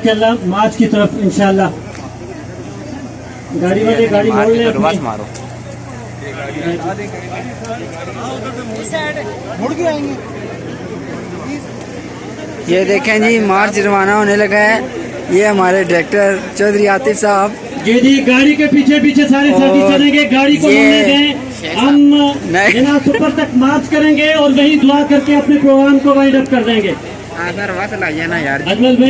जज़ाकल्लाह, मार्च की तरफ इंशाल्लाह। गाड़ी वाले गाड़ी मोड़ ले अपनी। मारो ये देखें जी, मार्च रवाना होने लगा है। ये हमारे डायरेक्टर चौधरी आतिफ साहब, ये जी गाड़ी के पीछे पीछे सारे साथी चलेंगे, गाड़ी को मोड़ने दें। हम जना सुपर तक मार्च करेंगे और वही दुआ करके अपने प्रोग्राम को वाइंड अप कर देंगे। सर बस लाइए ना यार। अजमल भाई